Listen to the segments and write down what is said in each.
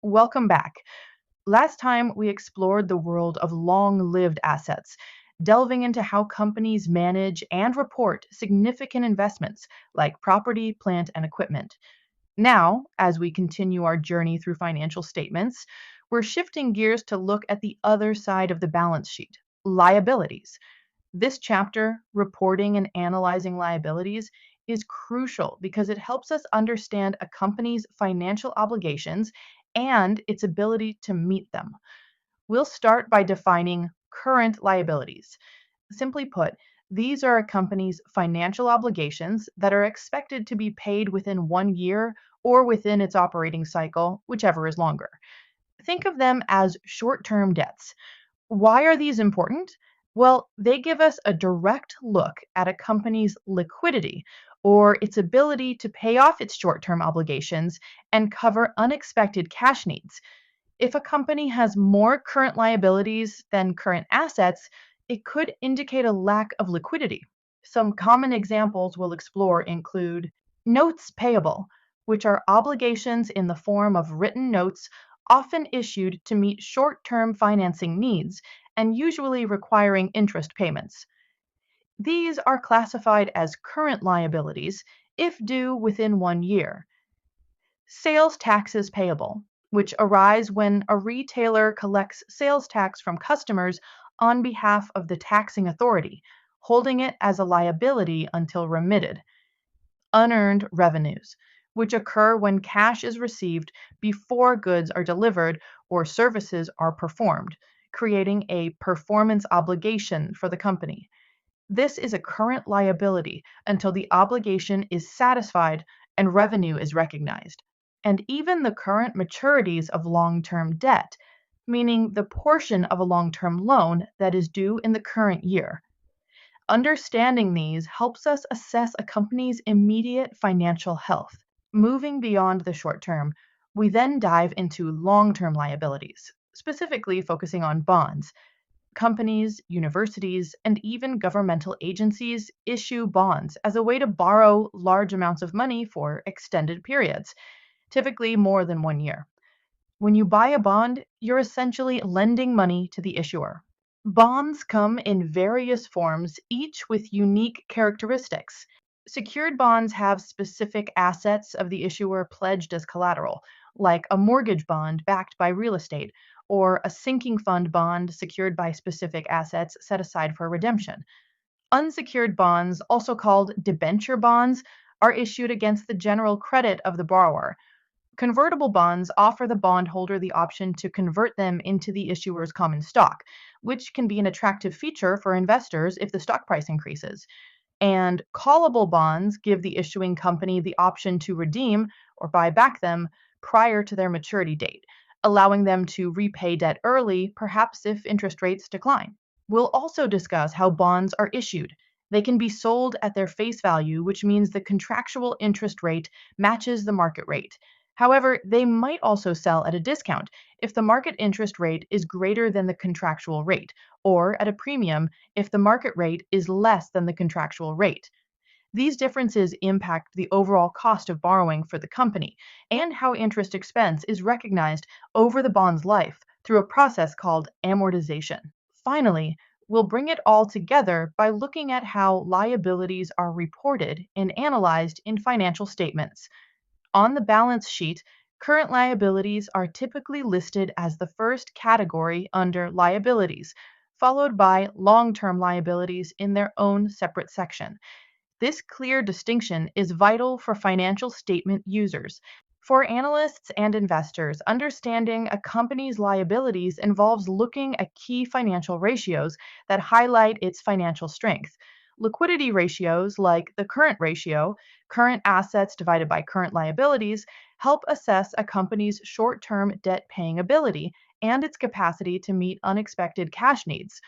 Welcome back. Last time we explored the world of long-lived assets, delving into how companies manage and report significant investments like property, plant, and equipment. Now, as we continue our journey through financial statements, we're shifting gears to look at the other side of the balance sheet, liabilities. This chapter, Reporting and Analyzing Liabilities, is crucial because it helps us understand a company's financial obligations and its ability to meet them. We'll start by defining current liabilities. Simply put, these are a company's financial obligations that are expected to be paid within 1 year or within its operating cycle, whichever is longer. Think of them as short term debts. Why are these important? Well, they give us a direct look at a company's liquidity or its ability to pay off its short term obligations and cover unexpected cash needs. If a company has more current liabilities than current assets, it could indicate a lack of liquidity. Some common examples we'll explore include notes payable, which are obligations in the form of written notes often issued to meet short term financing needs and usually requiring interest payments. These are classified as current liabilities if due within 1 year. Sales taxes payable, which arise when a retailer collects sales tax from customers on behalf of the taxing authority, holding it as a liability until remitted. Unearned revenues, which occur when cash is received before goods are delivered or services are performed, creating a performance obligation for the company. This is a current liability until the obligation is satisfied and revenue is recognized. And even the current maturities of long term debt, meaning the portion of a long term loan that is due in the current year. Understanding these helps us assess a company's immediate financial health. Moving beyond the short term, we then dive into long term liabilities, specifically focusing on bonds. Companies, universities, and even governmental agencies issue bonds as a way to borrow large amounts of money for extended periods, typically more than 1 year. When you buy a bond, you're essentially lending money to the issuer. Bonds come in various forms, each with unique characteristics. Secured bonds have specific assets of the issuer pledged as collateral, like a mortgage bond backed by real estate, or a sinking fund bond secured by specific assets set aside for redemption. Unsecured bonds, also called debenture bonds, are issued against the general credit of the borrower. Convertible bonds offer the bondholder the option to convert them into the issuer's common stock, which can be an attractive feature for investors if the stock price increases. And callable bonds give the issuing company the option to redeem or buy back them prior to their maturity date, allowing them to repay debt early, perhaps if interest rates decline. We'll also discuss how bonds are issued. They can be sold at their face value, which means the contractual interest rate matches the market rate. However, they might also sell at a discount if the market interest rate is greater than the contractual rate, or at a premium if the market rate is less than the contractual rate. These differences impact the overall cost of borrowing for the company and how interest expense is recognized over the bond's life through a process called amortization. Finally, we'll bring it all together by looking at how liabilities are reported and analyzed in financial statements. On the balance sheet, current liabilities are typically listed as the first category under liabilities, followed by long term liabilities in their own separate section. This clear distinction is vital for financial statement users. For analysts and investors, understanding a company's liabilities involves looking at key financial ratios that highlight its financial strength. Liquidity ratios, like the current ratio, current assets divided by current liabilities, help assess a company's short term debt paying ability and its capacity to meet unexpected cash needs.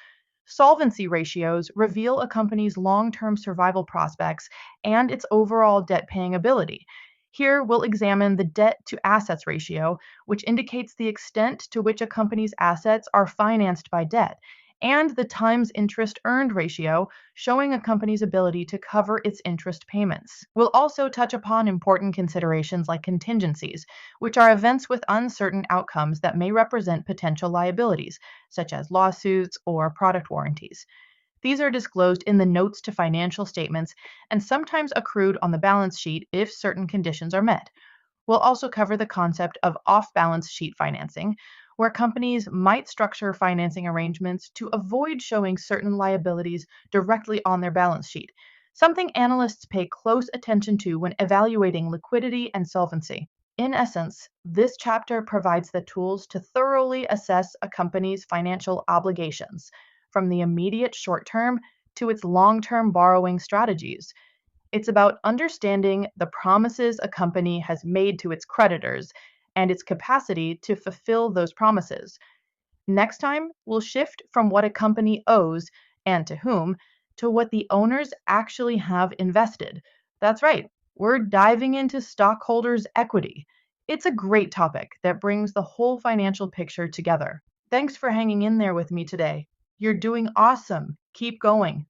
Solvency ratios reveal a company's long term survival prospects and its overall debt paying ability. Here, we'll examine the debt to assets ratio, which indicates the extent to which a company's assets are financed by debt, and the times interest earned ratio, showing a company's ability to cover its interest payments. We'll also touch upon important considerations like contingencies, which are events with uncertain outcomes that may represent potential liabilities, such as lawsuits or product warranties. These are disclosed in the notes to financial statements and sometimes accrued on the balance sheet if certain conditions are met. We'll also cover the concept of off-balance sheet financing, where companies might structure financing arrangements to avoid showing certain liabilities directly on their balance sheet, something analysts pay close attention to when evaluating liquidity and solvency. In essence, this chapter provides the tools to thoroughly assess a company's financial obligations, from the immediate short term to its long-term borrowing strategies. It's about understanding the promises a company has made to its creditors and its capacity to fulfill those promises. Next time, we'll shift from what a company owes and to whom to what the owners actually have invested. That's right, we're diving into stockholders' equity. It's a great topic that brings the whole financial picture together. Thanks for hanging in there with me today. You're doing awesome. Keep going.